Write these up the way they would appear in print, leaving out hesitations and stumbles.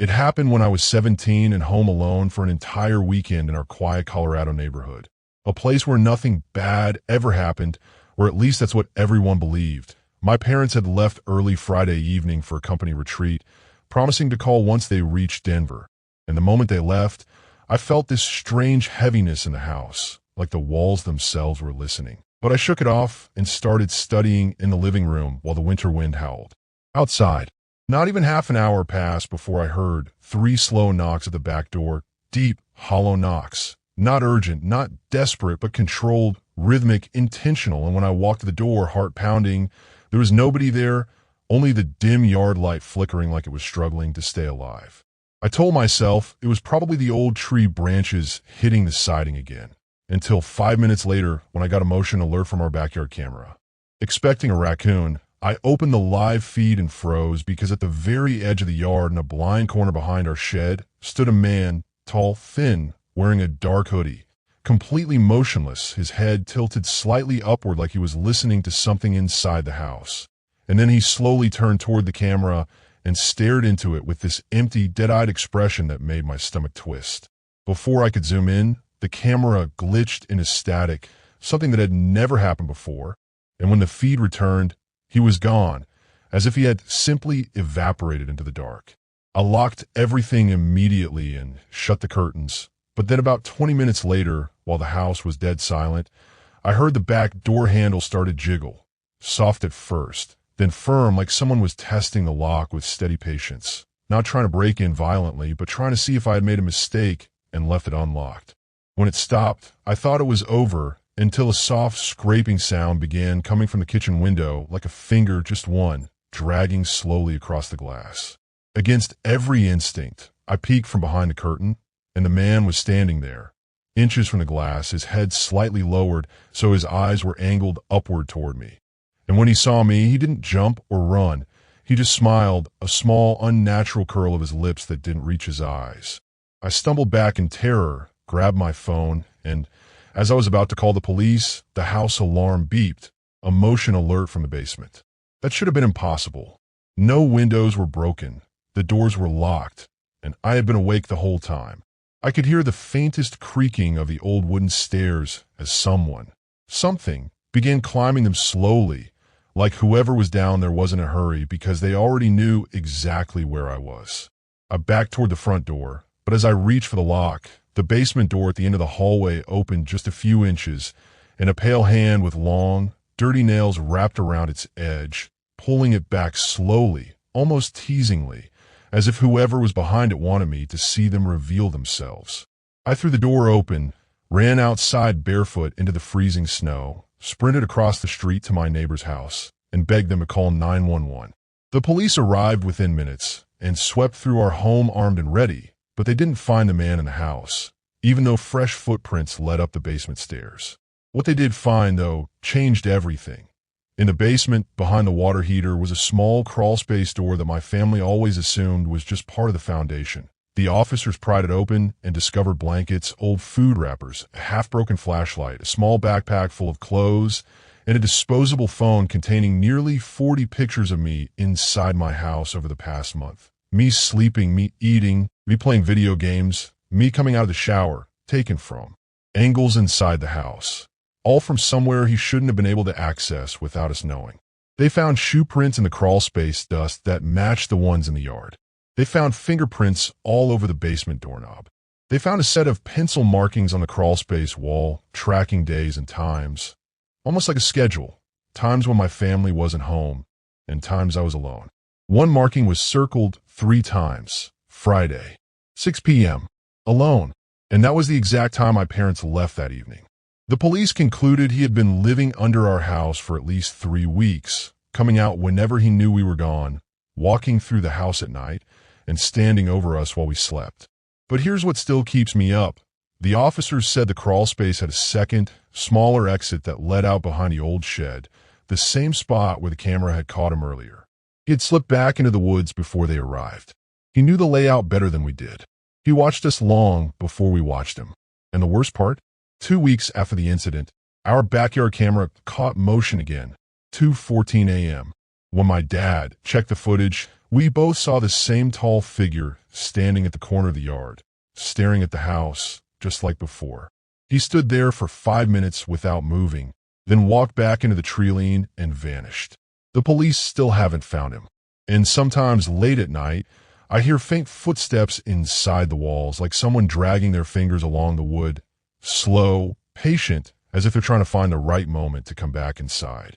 It happened when I was 17 and home alone for an entire weekend in our quiet Colorado neighborhood. A place where nothing bad ever happened, or at least that's what everyone believed. My parents had left early Friday evening for a company retreat, promising to call once they reached Denver. And the moment they left, I felt this strange heaviness in the house, like the walls themselves were listening. But I shook it off and started studying in the living room while the winter wind howled. Outside, not even half an hour passed before I heard 3 slow knocks at the back door, deep, hollow knocks. Not urgent, not desperate, but controlled, rhythmic, intentional. And when I walked to the door, heart pounding, there was nobody there, only the dim yard light flickering like it was struggling to stay alive. I told myself it was probably the old tree branches hitting the siding again, until 5 minutes later when I got a motion alert from our backyard camera. Expecting a raccoon, I opened the live feed and froze because at the very edge of the yard in a blind corner behind our shed stood a man, tall, thin, wearing a dark hoodie, completely motionless, his head tilted slightly upward like he was listening to something inside the house. And then he slowly turned toward the camera and stared into it with this empty, dead-eyed expression that made my stomach twist. Before I could zoom in, the camera glitched into static, something that had never happened before, and when the feed returned, he was gone, as if he had simply evaporated into the dark. I locked everything immediately and shut the curtains, but then about 20 minutes later, while the house was dead silent, I heard the back door handle start to jiggle, soft at first, then firm like someone was testing the lock with steady patience, not trying to break in violently, but trying to see if I had made a mistake and left it unlocked. When it stopped, I thought it was over until a soft scraping sound began coming from the kitchen window, like a finger, just one, dragging slowly across the glass. Against every instinct, I peeked from behind the curtain, and the man was standing there, inches from the glass, his head slightly lowered so his eyes were angled upward toward me. And when he saw me, he didn't jump or run. He just smiled, a small, unnatural curl of his lips that didn't reach his eyes. I stumbled back in terror, grabbed my phone, and as I was about to call the police, the house alarm beeped, a motion alert from the basement. That should have been impossible. No windows were broken, the doors were locked, and I had been awake the whole time. I could hear the faintest creaking of the old wooden stairs as something, began climbing them slowly, like whoever was down there was in a hurry because they already knew exactly where I was. I backed toward the front door, but as I reached for the lock, the basement door at the end of the hallway opened just a few inches, and a pale hand with long, dirty nails wrapped around its edge, pulling it back slowly, almost teasingly, as if whoever was behind it wanted me to see them reveal themselves. I threw the door open, ran outside barefoot into the freezing snow, sprinted across the street to my neighbor's house, and begged them to call 911. The police arrived within minutes and swept through our home armed and ready, but they didn't find the man in the house, even though fresh footprints led up the basement stairs. What they did find, though, changed everything. In the basement, behind the water heater, was a small crawlspace door that my family always assumed was just part of the foundation. The officers pried it open and discovered blankets, old food wrappers, a half-broken flashlight, a small backpack full of clothes, and a disposable phone containing nearly 40 pictures of me inside my house over the past month. Me sleeping, me eating, me playing video games, me coming out of the shower, taken from. Angles inside the house. All from somewhere he shouldn't have been able to access without us knowing. They found shoe prints in the crawlspace dust that matched the ones in the yard. They found fingerprints all over the basement doorknob. They found a set of pencil markings on the crawlspace wall, tracking days and times. Almost like a schedule. Times when my family wasn't home, and times I was alone. One marking was circled 3 times. Friday, 6 p.m. Alone. And that was the exact time my parents left that evening. The police concluded he had been living under our house for at least 3 weeks, coming out whenever he knew we were gone, walking through the house at night, and standing over us while we slept. But here's what still keeps me up. The officers said the crawlspace had a second, smaller exit that led out behind the old shed, the same spot where the camera had caught him earlier. He had slipped back into the woods before they arrived. He knew the layout better than we did. He watched us long before we watched him. And the worst part? 2 weeks after the incident, our backyard camera caught motion again, 2:14 a.m. When my dad checked the footage, We both saw the same tall figure standing at the corner of the yard, staring at the house, just like before. He stood there for 5 minutes without moving, then walked back into the tree line and vanished. The police still haven't found him. And sometimes late at night, I hear faint footsteps inside the walls, like someone dragging their fingers along the wood, slow, patient, as if they're trying to find the right moment to come back inside.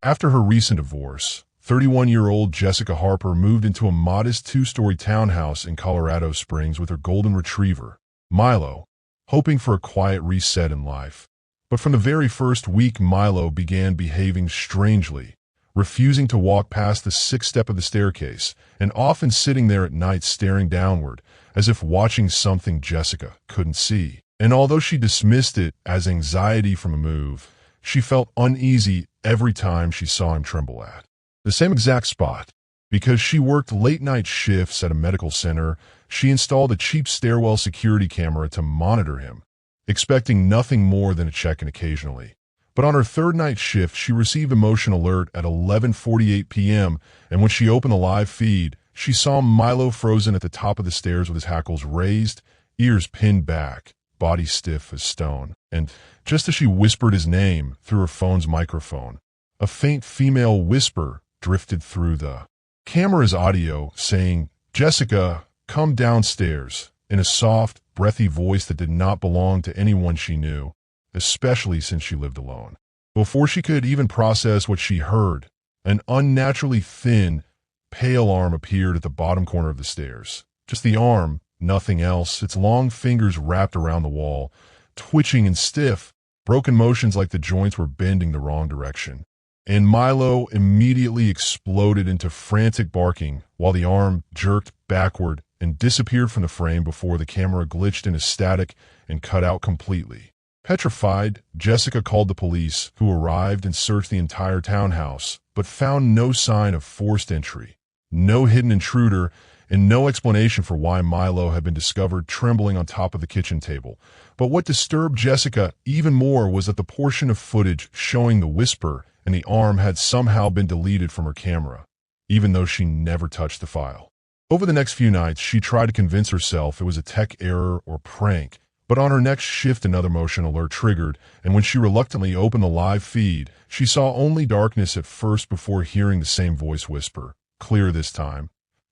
After her recent divorce, 31-year-old Jessica Harper moved into a modest 2-story townhouse in Colorado Springs with her golden retriever, Milo, hoping for a quiet reset in life. But from the very first week, Milo began behaving strangely, refusing to walk past the 6th step of the staircase, and often sitting there at night staring downward, as if watching something Jessica couldn't see. And although she dismissed it as anxiety from a move, she felt uneasy every time she saw him tremble at the same exact spot. Because she worked late-night shifts at a medical center, she installed a cheap stairwell security camera to monitor him, expecting nothing more than a check-in occasionally. But on her 3rd night shift, she received a motion alert at 11:48 p.m., and when she opened the live feed, she saw Milo frozen at the top of the stairs with his hackles raised, ears pinned back, body stiff as stone. And just as she whispered his name through her phone's microphone, a faint female whisper drifted through the camera's audio saying, "Jessica, come downstairs," in a soft, breathy voice that did not belong to anyone she knew, especially since she lived alone. Before she could even process what she heard, an unnaturally thin, pale arm appeared at the bottom corner of the stairs. Just the arm, nothing else, its long fingers wrapped around the wall, twitching and stiff, broken motions like the joints were bending the wrong direction. And Milo immediately exploded into frantic barking while the arm jerked backward and disappeared from the frame before the camera glitched into static and cut out completely. Petrified, Jessica called the police, who arrived and searched the entire townhouse, but found no sign of forced entry, no hidden intruder, and no explanation for why Milo had been discovered trembling on top of the kitchen table. But what disturbed Jessica even more was that the portion of footage showing the whisper and the arm had somehow been deleted from her camera, even though she never touched the file. Over the next few nights, she tried to convince herself it was a tech error or prank, but on her next shift another motion alert triggered, and when she reluctantly opened the live feed, she saw only darkness at first before hearing the same voice whisper, clear this time.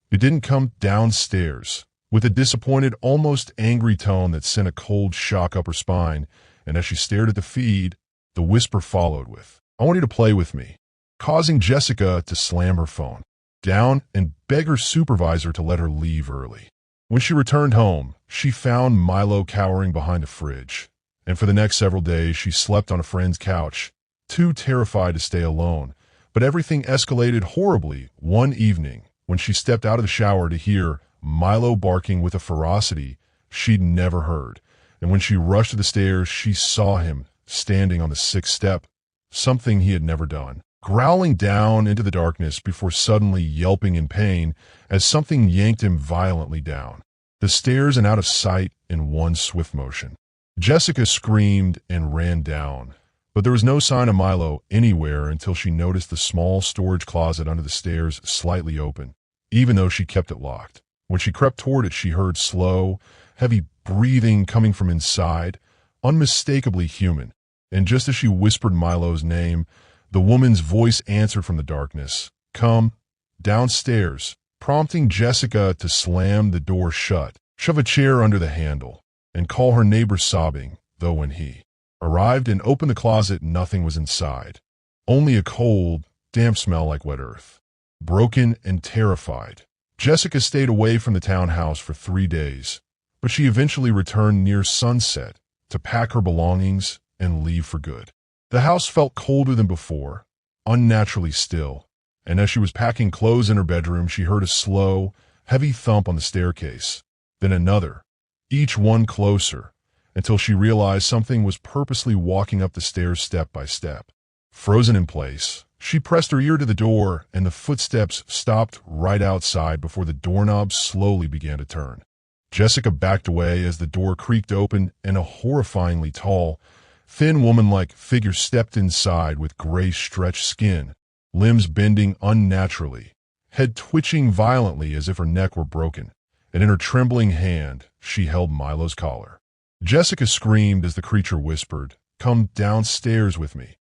It didn't come downstairs, with a disappointed, almost angry tone that sent a cold shock up her spine, and as she stared at the feed, the whisper followed with, "I want you to play with me," causing Jessica to slam her phone down and beg her supervisor to let her leave early. When she returned home, she found Milo cowering behind a fridge, and for the next several days she slept on a friend's couch, too terrified to stay alone. But everything escalated horribly one evening when she stepped out of the shower to hear Milo barking with a ferocity she'd never heard, and when she rushed to the stairs, she saw him standing on the 6th step, something he had never done, growling down into the darkness before suddenly yelping in pain as something yanked him violently down the stairs and out of sight in one swift motion. Jessica screamed and ran down, but there was no sign of Milo anywhere until she noticed the small storage closet under the stairs slightly open, even though she kept it locked. When she crept toward it, she heard slow, heavy breathing coming from inside, unmistakably human, and just as she whispered Milo's name, the woman's voice answered from the darkness, "Come downstairs," prompting Jessica to slam the door shut, shove a chair under the handle, and call her neighbor sobbing, though when he arrived and opened the closet, nothing was inside. Only a cold, damp smell like wet earth. Broken and terrified, Jessica stayed away from the townhouse for 3 days, but she eventually returned near sunset to pack her belongings and leave for good. The house felt colder than before, unnaturally still, and as she was packing clothes in her bedroom, she heard a slow, heavy thump on the staircase, then another, each one closer, until she realized something was purposely walking up the stairs step by step. Frozen in place, she pressed her ear to the door, and the footsteps stopped right outside before the doorknob slowly began to turn. Jessica backed away as the door creaked open, and a horrifyingly tall, Thin woman-like figure stepped inside with gray stretched skin, limbs bending unnaturally, head twitching violently as if her neck were broken, and in her trembling hand, she held Milo's collar. Jessica screamed as the creature whispered, "Come downstairs with me,"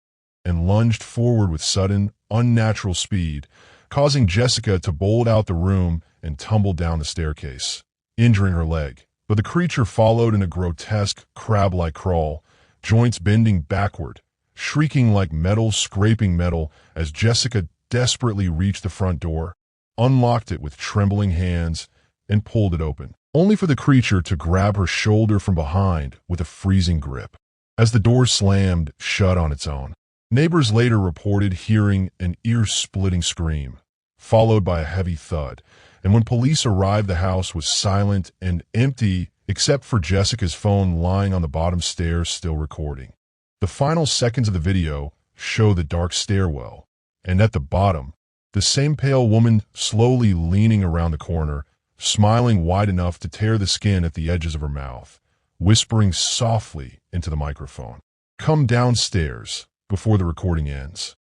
and lunged forward with sudden, unnatural speed, causing Jessica to bolt out the room and tumble down the staircase, injuring her leg. But the creature followed in a grotesque, crab-like crawl, joints bending backward, shrieking like metal scraping metal as Jessica desperately reached the front door, unlocked it with trembling hands, and pulled it open, only for the creature to grab her shoulder from behind with a freezing grip. As the door slammed shut on its own, neighbors later reported hearing an ear-splitting scream, followed by a heavy thud, and when police arrived, the house was silent and empty except for Jessica's phone lying on the bottom stairs still recording. The final seconds of the video show the dark stairwell, and at the bottom, the same pale woman slowly leaning around the corner, smiling wide enough to tear the skin at the edges of her mouth, whispering softly into the microphone, "Come downstairs," before the recording ends.